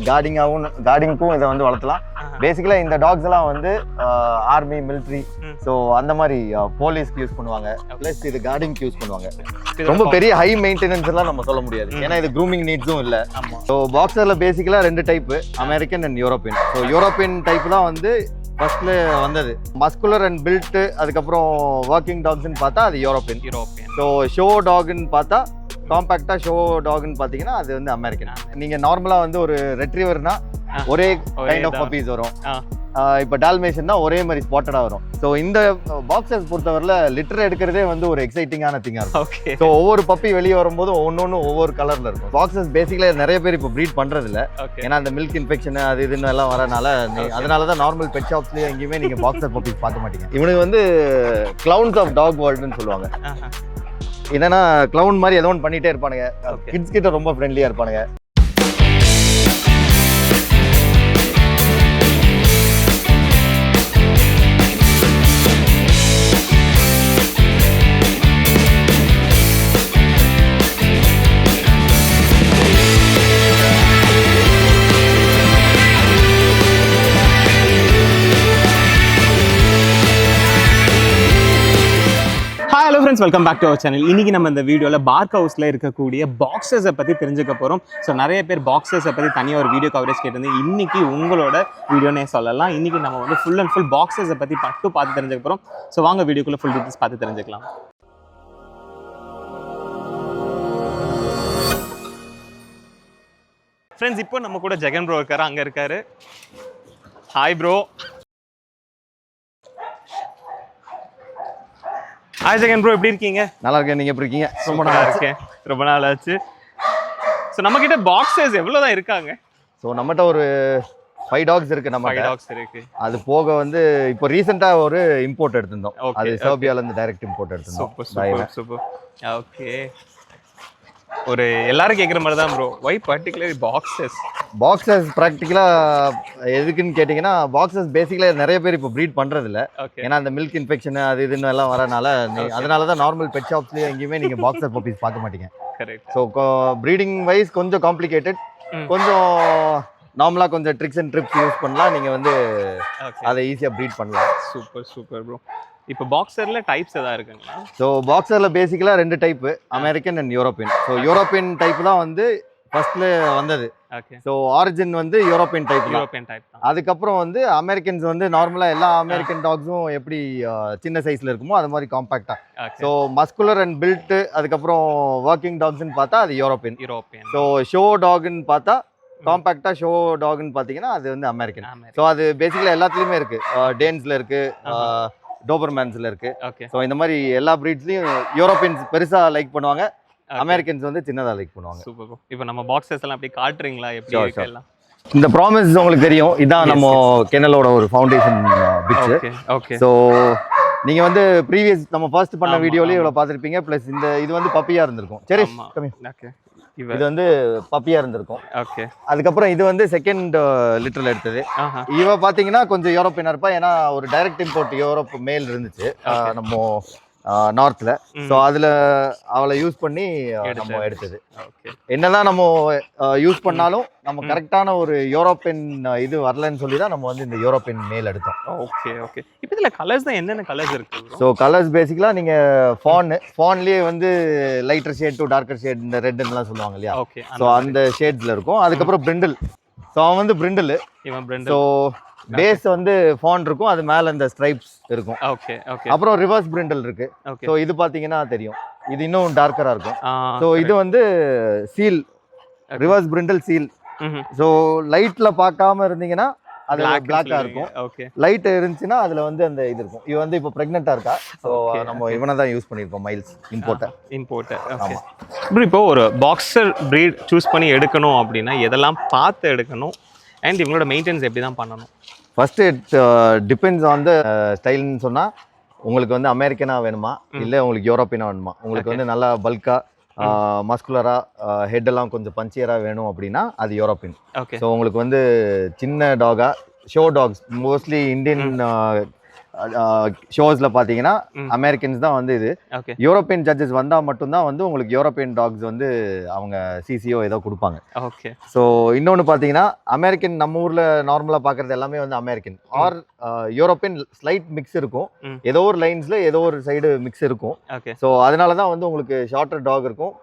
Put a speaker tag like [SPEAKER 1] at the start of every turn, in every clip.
[SPEAKER 1] கார்டிங்க்கும் இதை வந்து வளர்த்தலாம். பேசிக்கலா இந்த டாக்ஸ் எல்லாம் வந்து ஆர்மி, மிலிட்ரி, ஸோ அந்த மாதிரி போலீஸ்க்கு யூஸ் பண்ணுவாங்க. பிளஸ் இது கார்டிங்க்கு யூஸ் பண்ணுவாங்க. ரொம்ப பெரிய ஹை மெயின்டெனன்ஸ் எல்லாம் நம்ம சொல்ல முடியாது, ஏன்னா இது க்ரூமிங் நீட்ஸும் இல்லை. ஸோ பாக்ஸர்ல பேசிக்கலா 2 type, American and European. So European type தான் வந்து ஃபர்ஸ்ட்ல வந்தது. மஸ்குலர் அண்ட் பில்ட், அதுக்கப்புறம் ஒர்க்கிங் டாக்ஸ்ன்னு பார்த்தா அது யூரோப்பியன். ஸோ ஷோ டாக்னு பார்த்தா, காம்பாக்டா ஷோ டாக்னு பார்த்தீங்கன்னா அது வந்து அமெரிக்கன். நீங்க நார்மலா வந்து ஒரு ரெட்ரீவர்னா ஒரே கைண்ட் ஆஃப் பப்பீஸ் வரும். இப்போ டால்மேஷன்னா ஒரே மாதிரி ஸ்பாட்டடா வரும். ஸோ இந்த பாக்ஸஸ் பொறுத்தவரையில லிட்டர் எடுக்கிறதே வந்து ஒரு எக்ஸைட்டிங்கான திங்கா இருக்கும். ஸோ ஒவ்வொரு பப்பி வெளியே வரும்போது ஒன்னொன்னு ஒவ்வொரு கலர்ல இருக்கும். பாக்ஸஸ் பேசிக்கலா நிறைய பேர் இப்போ ப்ரீட் பண்றது இல்ல, ஏன்னா அந்த மில்க் இன்ஃபெக்ஷன் அது இதுன்னு எல்லாம் வரனால. அதனாலதான் நார்மல் பெட் ஷாப்ஸ்லயே எங்கேயுமே நீங்க பாக்ஸர் பப்பீஸ் பார்க்க மாட்டீங்க. இவனுக்கு வந்து கிளவுன்ஸ் ஆஃப் டாக் வேர்ல்டுன்னு சொல்லுவாங்க. என்னன்னா கிளவுன் மாதிரி ஏதோ ஒன்று பண்ணிட்டே இருப்பானுங்க. கிட்ஸ் கிட்ட ரொம்ப ஃப்ரெண்ட்லியா இருப்பானுங்க.
[SPEAKER 2] Hello friends, welcome back to our channel. இன்றைக்கி நம்ம இந்த வீடியோவில் பார்க் ஹவுஸில் இருக்கக்கூடிய பாக்ஸஸை பற்றி தெரிஞ்சுக்க போகிறோம். ஸோ நிறைய பேர் பாக்ஸஸை பற்றி தனியாக ஒரு வீடியோ கவரேஜ் கேட்டிருந்து இன்றைக்கி உங்களோட வீடியோனே சொல்லலாம். இன்றைக்கி நம்ம வந்து ஃபுல் அண்ட் ஃபுல் பாக்ஸஸை பற்றி பார்த்து தெரிஞ்சுக்க போகிறோம். ஸோ வாங்க வீடியோக்குள்ளே ஃபுல் டீட்டெயில்ஸ் பார்த்து தெரிஞ்சுக்கலாம். ஃப்ரெண்ட்ஸ், இப்போ நம்ம கூட ஜெகன் ப்ரோ இருக்காரு, அங்கே இருக்காரு. Hi bro. Hi Jagan bro, எப்படி இருக்கீங்க?
[SPEAKER 1] நல்லா இருக்கேன், நீங்க எப்படி இருக்கீங்க?
[SPEAKER 2] ரொம்ப நல்லா இருக்கேன், ரொம்ப நாள் ஆச்சு. ஸோ நம்ம கிட்ட பாக்ஸஸ் எவ்வளோதான் இருக்காங்க?
[SPEAKER 1] ஸோ நம்மகிட்ட ஒரு 5 டாக்ஸ் இருக்கு. நம்ம
[SPEAKER 2] 5 டாக்ஸ் இருக்கு.
[SPEAKER 1] அது போக வந்து இப்போ ரீசெண்டா ஒரு இம்போர்ட் எடுத்திருந்தோம். அது சர்பியால இருந்து டைரக்ட் இம்போர்ட் எடுத்திருந்தோம்.
[SPEAKER 2] சூப்பர். ஓகே, ஒரு எல்லாரும் கேட்குற மாதிரி தான் ப்ரோ, வை பர்டிகுலர் பாக்ஸஸ் ப்ராக்டிக்கலா எதுக்குன்னு கேட்டிங்கன்னா, பாக்ஸஸ் பேசிக்கலா நிறைய பேர் இப்போ ப்ரீட் பண்றது இல்லை, ஏன்னா அந்த மில்க் இன்ஃபெக்ஷன் அது இதுன்னு எல்லாம் வரனால. அதனால தான் நார்மல் பெட் ஷாப்ஸ்லேயே எங்கேயுமே நீங்கள் பாக்ஸர் பப்பீஸ் பார்க்க மாட்டீங்க. ஸோ ப்ரீடிங் வைஸ் கொஞ்சம் காம்ப்ளிகேட்டட், கொஞ்சம் நார்மலாக கொஞ்சம் ட்ரிக்ஸ் அண்ட் ட்ரிப்ஸ் யூஸ் பண்ணலாம். நீங்கள் வந்து அதை ஈஸியாக ப்ரீட் பண்ணலாம். Super bro. இப்போ பாக்ஸர்ல டைப்ஸ் எதாவது இருக்குங்களா?
[SPEAKER 1] ஸோ பாக்ஸர்ல பேசிக்கலா 2 type, American and European. So European type தான் வந்து ஃபர்ஸ்ட்ல வந்தது. ஸோ ஆரிஜின் வந்து யூரோப்பியன் டைப் தான். அதுக்கப்புறம் வந்து அமெரிக்கன்ஸ் வந்து நார்மலா எல்லா அமெரிக்கன் டாக்ஸும் எப்படி சின்ன சைஸ்ல இருக்குமோ அது மாதிரி காம்பாக்டா. ஸோ மஸ்குலர் அண்ட் பில்ட், அதுக்கப்புறம் ஒர்க்கிங் டாக்ஸ்ன்னு பார்த்தா அது யூரோப்பியன். ஸோ ஷோ டாக்னு பார்த்தா, காம்பாக்டா ஷோ டாக்னு பார்த்தீங்கன்னா அது வந்து அமெரிக்கன். ஸோ அது பேசிக்கலா எல்லாத்துலயுமே இருக்கு. டேன்ஸ்ல இருக்கு, டோபர்மேன்ஸ்ல இருக்கு. ஸோ இந்த மாதிரி எல்லா ப்ரீட்ஸ்லயும் யூரோப்பியன்ஸ் பெருசா லைக் பண்ணுவாங்க, அமெரிக்கன்ஸ் வந்து சின்னதா லைக் பண்ணுவாங்க.
[SPEAKER 2] சூப்பர். இப்போ நம்ம பாக்ஸஸ் எல்லாம் அப்படி காட்டுறீங்களா? எப்படி இருக்கு எல்லாம்?
[SPEAKER 1] இந்த ப்ராமிஸ் உங்களுக்கு தெரியும், இதான் நம்ம கெனலோட ஒரு ஃபவுண்டேஷன் பிட்ச். ஸோ நீங்க வந்து ப்ரீவியஸ் நம்ம ஃபர்ஸ்ட் பண்ண வீடியோலயே இவ்வளவு பார்த்திருப்பீங்க. பிளஸ் இந்த இது வந்து பப்பியா இருந்திருக்கும். சரி, இது வந்து பப்பியா இருந்திருக்கும். அதுக்கப்புறம் இது வந்து செகண்ட் லிட்டர்ல எடுத்தது. இவ பாத்தீங்கன்னா கொஞ்சம் யூரோப்பியனா இருப்பா, ஏன்னா ஒரு டைரக்ட் இம்போர்ட் யூரோப் மேல் இருந்துச்சு நம்ம நார்த்ல. ஸோ அதுல அவளை யூஸ் பண்ணி நம்ம எடுத்தது. என்னதான் நம்ம யூஸ் பண்ணாலும் நம்ம கரெக்டான ஒரு யூரோப்பியன் இது வரலன்னு சொல்லி தான் நம்ம வந்து இந்த யூரோப்பியன் மேல் எடுத்தோம்.
[SPEAKER 2] ஓகே. இப்போ இதுல கலர்ஸ் தான் என்னென்ன கலர்ஸ் இருக்கு?
[SPEAKER 1] ஸோ கலர்ஸ் பேசிக்கலா நீங்க ஃபான்லயே வந்து lighter shade to darker shade, இந்த ரெட்லாம் சொல்லுவாங்க இல்லையா? ஸோ அந்த ஷேட்ஸ்ல இருக்கும். அதுக்கப்புறம் பிரிண்டில். ஸோ அவன் வந்து பிரிண்டில். ஸோ பேஸ் வந்து ஃபான் இருக்கும், அது மேல இந்த ஸ்ட்ரைப்ஸ் இருக்கும். அப்புறம் ரிவர்ஸ் பிரிண்டல் இருக்கு. ஸோ இது பாத்தீங்கன்னா தெரியும், இது இன்னும் டார்க்கரா இருக்கும். ஸோ இது வந்து seal, reverse printed seal. So லைட்ல பார்க்காம இருந்தீங்கன்னா அது பிளாக்கா இருக்கும். லைட் இருந்துச்சுன்னா அதுல வந்து அந்த இது இருக்கும். இவ வந்து இப்போ பிரெக்னெண்டா இருக்கா. ஸோ நம்ம இவனை தான் யூஸ் பண்ணிருக்கோம், மைல்ஸ் இம்போர்ட்டர்.
[SPEAKER 2] ஆமா. இப்போ ஒரு பாக்ஸர் பிரீட் சூஸ் பண்ணி எடுக்கணும் அப்படின்னா எதெல்லாம் பார்த்து எடுக்கணும், அண்ட் இவங்களோட மெயின்டெனன்ஸ் எப்படி தான் பண்ணணும்?
[SPEAKER 1] First it depends on the ஸ்டைல்னு சொன்னால், உங்களுக்கு வந்து அமெரிக்கனாக வேணுமா இல்லை உங்களுக்கு யூரோப்பியனாக வேணுமா? உங்களுக்கு வந்து நல்லா பல்காக மஸ்குலராக ஹெட்டெல்லாம் கொஞ்சம் பஞ்சியராக வேணும் அப்படின்னா அது யூரோப்பியன். ஸோ உங்களுக்கு வந்து சின்ன டாகா, ஷோ டாக்ஸ் மோஸ்ட்லி இந்தியன் ஷோஸ்ல பாத்தீங்கன்னா அமெரிக்கன்ஸ் தான் வந்து இது.
[SPEAKER 2] ஓகே.
[SPEAKER 1] யூரோப்பியன் ஜட்ஜஸ் வந்தா மட்டும்தான் வந்து உங்களுக்கு யூரோப்பியன் டாக்ஸ் வந்து அவங்க சிசிஓ ஏதோ கொடுப்பாங்க.
[SPEAKER 2] ஓகே.
[SPEAKER 1] ஸோ இன்னொன்று பார்த்தீங்கன்னா அமெரிக்கன் நம்ம ஊர்ல நார்மலா பார்க்கறது எல்லாமே வந்து American or European slight mix இருக்கும். ஏதோ ஒரு லைன்ஸ்ல ஏதோ ஒரு சைடு மிக்ஸ் இருக்கும்.
[SPEAKER 2] ஓகே.
[SPEAKER 1] ஸோ அதனால தான் வந்து உங்களுக்கு ஷார்ட்டர் டாக் இருக்கும்.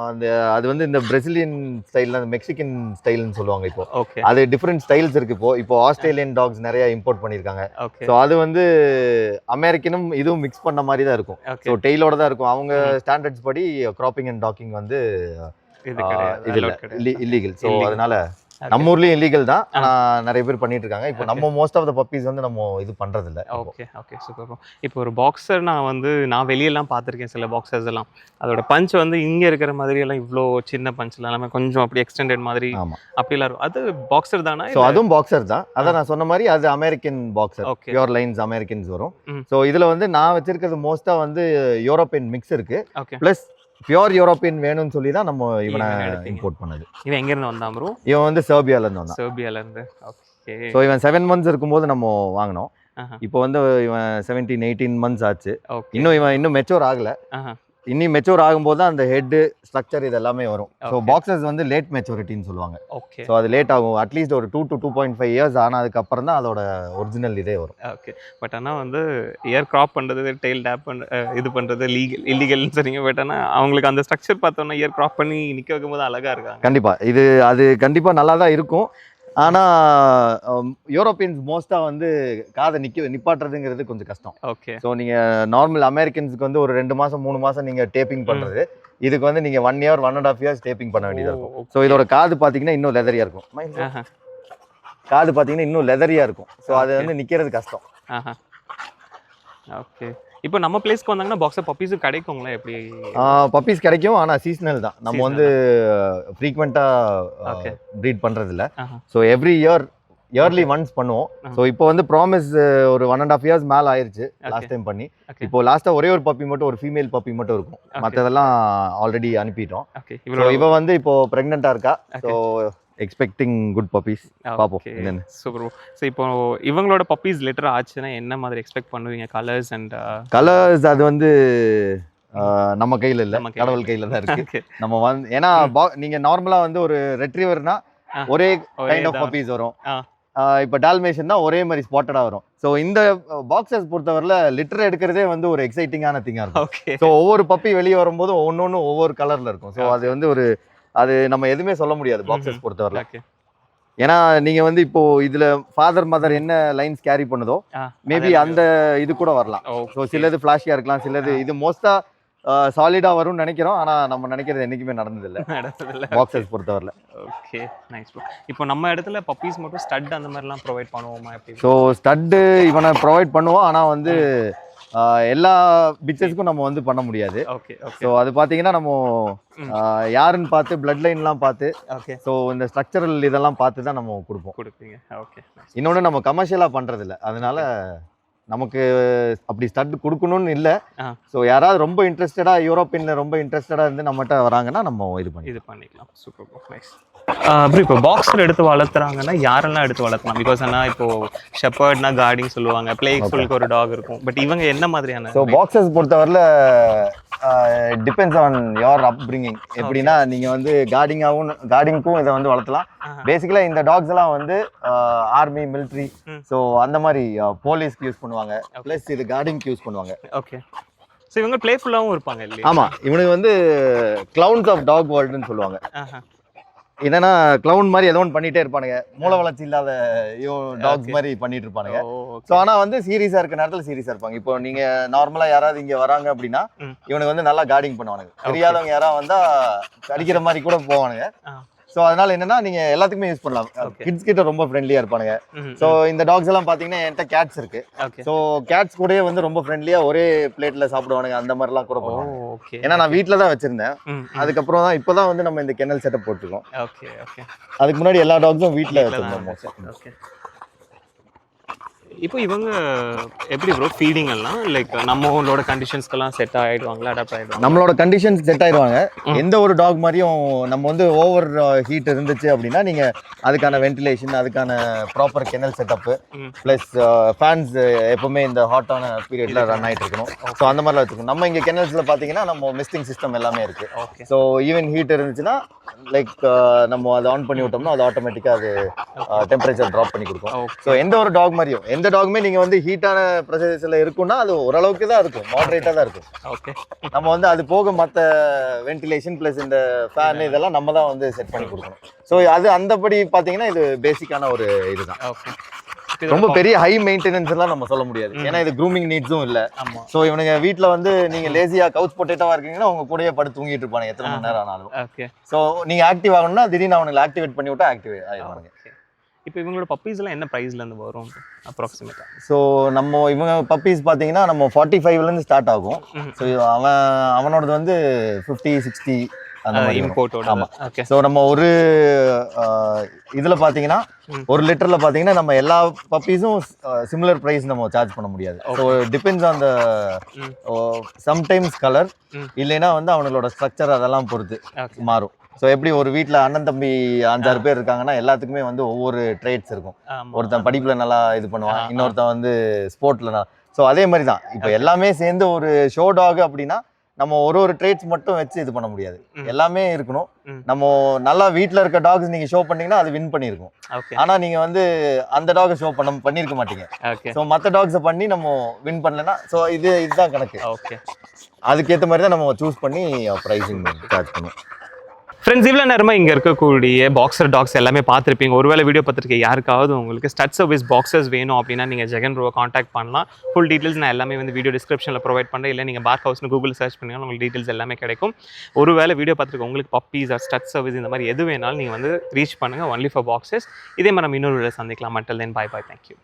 [SPEAKER 1] அந்த அது வந்து இந்த பிரசிலியன் ஸ்டைல், அந்த மெக்சிகன் ஸ்டைல்னு சொல்லுவாங்க. இப்போ
[SPEAKER 2] ஓகே.
[SPEAKER 1] அது டிஃப்ரெண்ட் ஸ்டைல்ஸ் இருக்கு. இப்போ ஆஸ்திரேலியன் டாக்ஸ் நிறைய இம்போர்ட் பண்ணியிருக்காங்க.
[SPEAKER 2] ஓகே.
[SPEAKER 1] ஸோ அது வந்து அமெரிக்கனும் இதுவும் மிக்ஸ் பண்ண மாதிரி தான் இருக்கும். ஸோ டெய்லோட தான் இருக்கும். அவங்க ஸ்டாண்டர்ட்ஸ் படி கிராப்பிங் அண்ட் டாக்கிங் வந்து இல்லீகல். ஸோ அதனால நம்ம ஊர்லயும் இல்லீகல் தான், ஆனா நிறைய பேர் பண்ணிட்டு இருக்காங்க. இப்போ நம்ம மோஸ்ட் ஆஃப் த பப்பீஸ் வந்து நம்ம இது பண்றது இல்ல.
[SPEAKER 2] Okay okay super. இப்போ ஒரு பாக்ஸர் நான் வெளியெல்லாம் பார்த்துருக்கேன் சில பாக்ஸர்ஸ் எல்லாம், அதோட பஞ்ச் வந்து இங்க இருக்கிற மாதிரி எல்லாம் இவ்வளோ சின்ன பஞ்ச்ல எல்லாமே கொஞ்சம் அப்படி எக்ஸ்டெண்டட் மாதிரி அப்படிலாம் இருக்கும். அது பாக்ஸர் தானா?
[SPEAKER 1] ஸோ அதுவும் பாக்ஸர் தான். அதான் நான் சொன்ன மாதிரி அது American boxer, pure lines Americans வரும். ஸோ இதுல வந்து நான் வச்சிருக்கிறது மோஸ்டா வந்து யூரோப்பியன் மிக்ஸ் இருக்கு. பிளஸ் பியூர் யூரோப்பியன் வேணும்னு சொல்லி தான் நம்ம இவனை இம்போர்ட் பண்ணது.
[SPEAKER 2] இவன் எங்க இருந்து வந்தான் ப்ரோ?
[SPEAKER 1] இவன் வந்து செர்பியால இருந்து வந்தான்.
[SPEAKER 2] செர்பியால இருந்து. ஓகே.
[SPEAKER 1] ஸோ இவன் 7 months இருக்கும்போது நம்ம வாங்கினோம். இப்போ வந்து இவன் 17-18 months ஆச்சு. இன்னும் மெச்சூர் ஆகல. இன்னும் மெச்சூர் ஆகும்போது தான் அந்த ஹெட் ஸ்ட்ரக்சர் இது எல்லாமே வரும். ஸோ பாக்ஸஸ் வந்து லேட் மெச்சூரிட்டின்னு சொல்லுவாங்க.
[SPEAKER 2] ஓகே.
[SPEAKER 1] ஸோ அது லேட் ஆகும். அட்லீஸ்ட் ஒரு 2 to 2.5 years ஆனதுக்கு அப்புறம் தான் அதோட ஒரிஜினல் இதே வரும்.
[SPEAKER 2] ஓகே. பட் ஆனால் வந்து இயர் கிராப் பண்ணுறது, டெயில் டேப் இது பண்ணுறது இல்லீகல்னு சொன்னீங்க. பட் ஆனால் அவங்களுக்கு அந்த ஸ்ட்ரக்சர் பார்த்தோன்னா இயர் கிராப் பண்ணி நிற்க வைக்கும்போது அழகாக இருக்காங்க.
[SPEAKER 1] கண்டிப்பாக அது கண்டிப்பாக நல்லா தான் இருக்கும். ஆனால் யூரோப்பியன்ஸ் மோஸ்ட்டாக வந்து காதை நிப்பாட்டுறதுங்கிறது கொஞ்சம் கஷ்டம்.
[SPEAKER 2] ஓகே.
[SPEAKER 1] ஸோ நீங்கள் நார்மல் அமெரிக்கன்ஸுக்கு வந்து ஒரு 2 மாதம் 3 மாதம் நீங்கள் டேப்பிங் பண்ணுறது, இதுக்கு வந்து நீங்கள் 1 year 1.5 years டேப்பிங் பண்ண வேண்டியதாக இருக்கும். ஸோ இதோட காது பார்த்தீங்கன்னா இன்னும் லெதரியாக இருக்கும். காது பார்த்தீங்கன்னா இன்னும் லெதரியாக இருக்கும். ஸோ அது வந்து நிற்கிறது கஷ்டம்.
[SPEAKER 2] ஓகே. இப்போ நம்ம பிளேஸ்க்கு வந்தாங்கன்னா பாக்ஸர் பப்பீஸ் கிடைக்குங்களா? எப்படி?
[SPEAKER 1] பப்பீஸ் கிடைக்கும், ஆனால் சீசனல் தான். நம்ம வந்து ஃப்ரீக்வெண்ட்டாக ப்ரீட் பண்ணுறது இல்லை. ஸோ எவ்ரி இயர்லி ஒன்ஸ் பண்ணுவோம். ஸோ இப்போ வந்து ப்ராமிஸ் ஒரு 1.5 years மேலே ஆயிடுச்சு லாஸ்ட் டைம் பண்ணி. இப்போ லாஸ்ட்டாக ஒரே ஒரு பப்பி மட்டும், ஒரு ஃபீமேல் பப்பி மட்டும் இருக்கும். மற்றதெல்லாம் ஆல்ரெடி அனுப்பிட்டோம். இவ வந்து இப்போ ப்ரெக்னெண்ட்டாக இருக்கா. So expecting good puppies. பாப்போம் என்னன்னு.
[SPEAKER 2] சூப்பர். ஸோ இப்போ இவங்களோட பப்பீஸ் லிட்டர் ஆச்சுன்னா என்ன மாதிரி எக்ஸ்பெக்ட் பண்ணுவீங்க?
[SPEAKER 1] கலர்ஸ் அது வந்து நம்ம கையில இல்ல, கடவுள் கையில தான் இருக்கு. நம்ம வந்து ஏன்னா நீங்க நார்மலா வந்து ஒரு ரெட்ரீவர்னா ஒரே கைண்ட் ஆஃப் பப்பீஸ் வரும். இப்போ டால்மேஷன்னா ஒரே மாதிரி ஸ்பாட்டடா வரும். ஸோ இந்த பாக்ஸஸ் பொறுத்தவரையில லிட்டர் எடுக்கிறதே வந்து ஒரு எக்ஸைட்டிங்கான திங்கா இருக்கும். ஸோ ஒவ்வொரு பப்பி வெளியே வரும்போது ஒன்னொன்னு ஒவ்வொரு கலர்ல இருக்கும். ஸோ அது வந்து அது நம்ம எதுவுமே சொல்ல முடியாது பாக்ஸஸ் பொறுத்தவரை. ஏன்னா நீங்க வந்து இப்போ இதுல ஃபாதர் மதர் என்ன லைன்ஸ் கேரி பண்ணுதோ மேபி அந்த இது கூட வரலாம். ஸோ சிலது ஃபிளாஷியா இருக்கலாம், சிலது இது மோஸ்டா சாலிடா வரும்னு நினைக்கிறோம். ஆனா நம்ம நினைக்கிறது என்னைக்குமே நடந்ததில்லை பாக்ஸஸ் பொறுத்தவரையில.
[SPEAKER 2] Okay nice bro. இப்போ நம்ம இடத்துல பப்பீஸ் மட்டும் ஸ்டட் அந்த மாதிரிலாம் ப்ரொவைட் பண்ணுவோமா? எப்படி?
[SPEAKER 1] ஸோ ஸ்டட்டு இவனை ப்ரொவைட் பண்ணுவோம், ஆனால் வந்து எல்லா பிச்சர்ஸ்க்கும் நம்ம வந்து பண்ண முடியாது. ஸோ அது பார்த்தீங்கன்னா நம்ம யாருன்னு பார்த்து பிளட் லைன்லாம் பார்த்து, ஸோ இந்த ஸ்ட்ரக்சரல் இதெல்லாம் பார்த்து தான் நம்ம கொடுப்பீங்க.
[SPEAKER 2] ஓகே.
[SPEAKER 1] இன்னொன்று நம்ம கமர்ஷியலாக பண்ணுறதில்ல, அதனால நமக்கு அப்படி ஸ்டட் கொடுக்கணும்னு இல்லை. ஸோ யாராவது ரொம்ப இன்ட்ரெஸ்டடாக யூரோப்பியனில் ரொம்ப இன்ட்ரெஸ்டடாக இருந்து நம்மகிட்ட வராங்கன்னா நம்ம இது
[SPEAKER 2] பண்ணிக்கலாம். Super bro, nice. ப்ரோ இப்போ பாக்ஸர் எடுத்து வளர்த்துறாங்கன்னா யாரெல்லாம் எடுத்து வளர்த்தலாம்? பிகாஸ் ஆனால் இப்போ ஷெப்பர்ட்னா கார்டிங் சொல்லுவாங்க, பிளேஃபுல்க்கு ஒரு டாக் இருக்கும். பட் இவங்க என்ன மாதிரியான?
[SPEAKER 1] ஸோ பாக்ஸஸ் பொறுத்தவரையில் டிபெண்ட்ஸ் ஆன் யோர் அப்பிரிங்கிங். எப்படின்னா நீங்கள் வந்து கார்டிங்க்கும் இதை வந்து வளர்த்தலாம். பேசிக்கலாக இந்த டாக்ஸ் எல்லாம் வந்து ஆர்மி, மிலிட்ரி, ஸோ அந்த மாதிரி போலீஸ்க்கு யூஸ் பண்ணுவாங்க. ப்ளஸ் இது கார்டிங்க்கு யூஸ் பண்ணுவாங்க.
[SPEAKER 2] ஓகே. ஸோ இவங்க பிளேஃபுல்லாகவும் இருப்பாங்க இல்லையா?
[SPEAKER 1] ஆமாம், இவனுக்கு வந்து கிளவுன்ஸ் ஆஃப் டாக் வேர்ல்டுன்னு சொல்லுவாங்க. என்னன்னா கிளவுன் மாதிரி ஏதோ ஒன்று பண்ணிட்டே இருப்பானுங்க, மூளை வளர்ச்சி இல்லாத டாக்ஸ் மாதிரி பண்ணிட்டு இருப்பானுங்க. ஸோ ஆனால் வந்து சீரியஸா இருக்க நேரத்தில் சீரியஸா இருப்பாங்க. இப்போ நீங்க நார்மலா யாராவது இங்க வராங்க அப்படின்னா இவனுக்கு வந்து நல்லா கார்டிங் பண்ணுவானுங்க. தெரியாதவங்க யாராவது வந்தா அடிக்கிற மாதிரி கூட போவானுங்க. ஸோ அதனால என்னன்னா நீங்க எல்லாத்துக்குமே யூஸ் பண்ணலாம். கிட்ஸ் கிட்ட ரொம்ப ஃப்ரெண்ட்லியா இருப்பானுங்க. ஸோ இந்த டாக்ஸ் எல்லாம் பாத்தீங்கன்னா என்கிட்ட கேட்ஸ் இருக்கு. ஸோ கேட்ஸ் கூடயே வந்து ரொம்ப ஃப்ரெண்ட்லியா ஒரே பிளேட்ல சாப்பிடுவானுங்க, அந்த மாதிரிலாம் கூட பண்ணுவாங்க. ஏன்னா நான் வீட்டில தான் வச்சிருந்தேன். அதுக்கப்புறம் தான் இப்போதான் வந்து நம்ம இந்த கென்னல் செட்டப் போட்டுருக்கோம். அதுக்கு முன்னாடி எல்லா டாக்ஸும் வீட்டில் வச்சிருந்தோம்.
[SPEAKER 3] இப்போ இவங்க எப்படி ப்ரோ ஃபீடிங் எல்லாம் லைக் நம்மளோட கண்டிஷன்ஸ்க்கெல்லாம் செட் ஆகிடுவாங்களா, அடாப்ட் ஆகிடுவாங்க?
[SPEAKER 1] நம்மளோட கண்டிஷன்ஸ் செட் ஆயிடுவாங்க. எந்த ஒரு டாக் மாதிரியும் நம்ம வந்து ஓவர் ஹீட் இருந்துச்சு அப்படின்னா நீங்கள் அதுக்கான வென்டிலேஷன், அதுக்கான proper kennel setup, plus fans எப்பவுமே இந்த ஹாட்டான பீரியடில் ரன் ஆகிட்டு இருக்கணும். ஸோ அந்த மாதிரிலாம் வச்சுக்கணும். நம்ம இங்கே கெனல்ஸில் பார்த்தீங்கன்னா நம்ம மிஸ்டிங் சிஸ்டம் எல்லாமே இருக்குது. ஸோ ஈவன் ஹீட் இருந்துச்சுன்னா லைக் நம்ம அதை ஆன் பண்ணி விட்டோம்னா அது ஆட்டோமேட்டிக்காக அது டெம்பரேச்சர் ட்ராப் பண்ணி கொடுக்கும். ஸோ எந்த ஒரு டாக் மாதிரியும் எந்த டாகுமே நீங்கள் வந்து ஹீட்டான ப்ரொசீஜர்ஸில் இருக்குன்னா அது ஓரளவுக்கு தான் இருக்கும், மாடரேட்டாக தான் இருக்கும்.
[SPEAKER 3] ஓகே,
[SPEAKER 1] நம்ம வந்து அது போக மற்ற வென்டிலேஷன் ப்ளஸ் இந்த ஃபேன் இதெல்லாம் நம்ம தான் வந்து செட் பண்ணி கொடுக்கணும். ஸோ அது அந்தபடி பார்த்தீங்கன்னா இது பேசிக்கான ஒரு இதுதான்.
[SPEAKER 3] ஓகே.
[SPEAKER 1] ரொம்ப பெரிய ஹை மெயின்டெனன்ஸ் எல்லாம் நம்ம சொல்ல முடியாது, ஏன்னா இது க்ரூமிங் நீட்ஸும் இல்லை. ஸோ இவனுங்க வீட்டில் வந்து நீங்கள் லேசியாக கவுச் பொட்டேட்டோவா இருக்கீங்கன்னா உங்க கூடயே படுத்து தூங்கிட்டு இருப்பாங்க எத்தனை மணி நேரம் ஆனாலும்.
[SPEAKER 3] ஓகே.
[SPEAKER 1] ஸோ நீங்கள் ஆக்டிவ் ஆகணும்னா திடீர்னு அவனுங்களை ஆக்டிவேட் பண்ணி விட்டா ஆக்டிவ் ஆகிடுவாங்க.
[SPEAKER 3] இப்போ இவங்களோட பப்பீஸ் எல்லாம் என்ன ப்ரைஸ்லேருந்து வரும் அப்ராக்சிமேட்டாக?
[SPEAKER 1] ஸோ நம்ம இவங்க பப்பீஸ் பார்த்தீங்கன்னா நம்ம 45லேருந்து ஸ்டார்ட் ஆகும். ஸோ அவனோடது வந்து 50-60 அந்த மாதிரி
[SPEAKER 3] இம்போர்ட்டோட.
[SPEAKER 1] ஆமாம். ஸோ நம்ம ஒரு இதில் பார்த்தீங்கன்னா 1 லிட்டரில் பார்த்தீங்கன்னா நம்ம எல்லா பப்பீஸும் சிமிலர் ப்ரைஸ் நம்ம சார்ஜ் பண்ண முடியாது. So depends on the sometimes colour, இல்லைன்னா வந்து அவங்களோட ஸ்ட்ரக்சர் அதெல்லாம் பொறுத்து மாறும். ஸோ எப்படி ஒரு வீட்டில் அண்ணன் தம்பி 5-6 பேர் இருக்காங்கன்னா எல்லாத்துக்குமே வந்து ஒவ்வொரு ட்ரேட்ஸ் இருக்கும். ஒருத்தன் படிப்பில் நல்லா இது பண்ணுவான், இன்னொருத்தன் வந்து ஸ்போர்ட்டில் நல்லா. ஸோ அதே மாதிரி தான் இப்போ எல்லாமே சேர்ந்து ஒரு ஷோ டாக் அப்படின்னா நம்ம ஒரு ட்ரேட்ஸ் மட்டும் வச்சு இது பண்ண முடியாது, எல்லாமே இருக்கணும். நம்ம நல்லா வீட்டில் இருக்க டாக்ஸ் நீங்கள் ஷோ பண்ணீங்கன்னா அது வின் பண்ணியிருக்கும். ஆனால் நீங்கள் வந்து அந்த டாகை ஷோ பண்ணியிருக்க மாட்டீங்க. ஸோ மற்ற டாக்ஸை பண்ணி நம்ம வின் பண்ணலன்னா ஸோ இதுதான் கணக்கு.
[SPEAKER 3] ஓகே,
[SPEAKER 1] அதுக்கேற்ற மாதிரி தான் நம்ம சூஸ் பண்ணி ப்ரைஸிங் சார்ஜ் பண்ணுவோம்.
[SPEAKER 3] ஃப்ரெண்ட்ஸ், இவ்வளோ நேரமாக இங்கே இருக்கக்கூடிய பாக்ஸர் டாக்ஸ் எல்லாமே பார்த்துருப்பீங்க. ஒருவேளை வீடியோ பார்த்துருக்க யாருக்காவது உங்களுக்கு ஸ்டட் சர்வீஸ் பாக்ஸர்ஸ் வேணும் அப்படின்னா நீங்கள் ஜெகன் ப்ரோவை காண்டாக்ட் பண்ணலாம். ஃபுல் டீட்டெயில்ஸ் நான் எல்லாமே வந்து வீடியோ டிஸ்கிரிப்ஷனில் ப்ரொவைட் பண்ணுறேன். இல்லை நீங்கள் பார்க் ஹவுஸ்னு கூகுள் சர்ச் பண்ணிங்கன்னா உங்களுக்கு டீட்டெயில்ஸ் எல்லாமே கிடைக்கும். ஒருவேளை வீடியோ பார்த்துருக்க உங்களுக்கு பப்பீஸ் ஆர் ஸ்டட் சர்வீஸ் இந்த மாதிரி எது வேணாலும் நீங்கள் வந்து ரீச் பண்ணுங்கள் ஒன்லி ஃபார் பாக்ஸஸ். இதே மாதிரி நம்ம இன்னொரு வீடியோ சந்திக்கலாம். Until then, bye bye, thank you.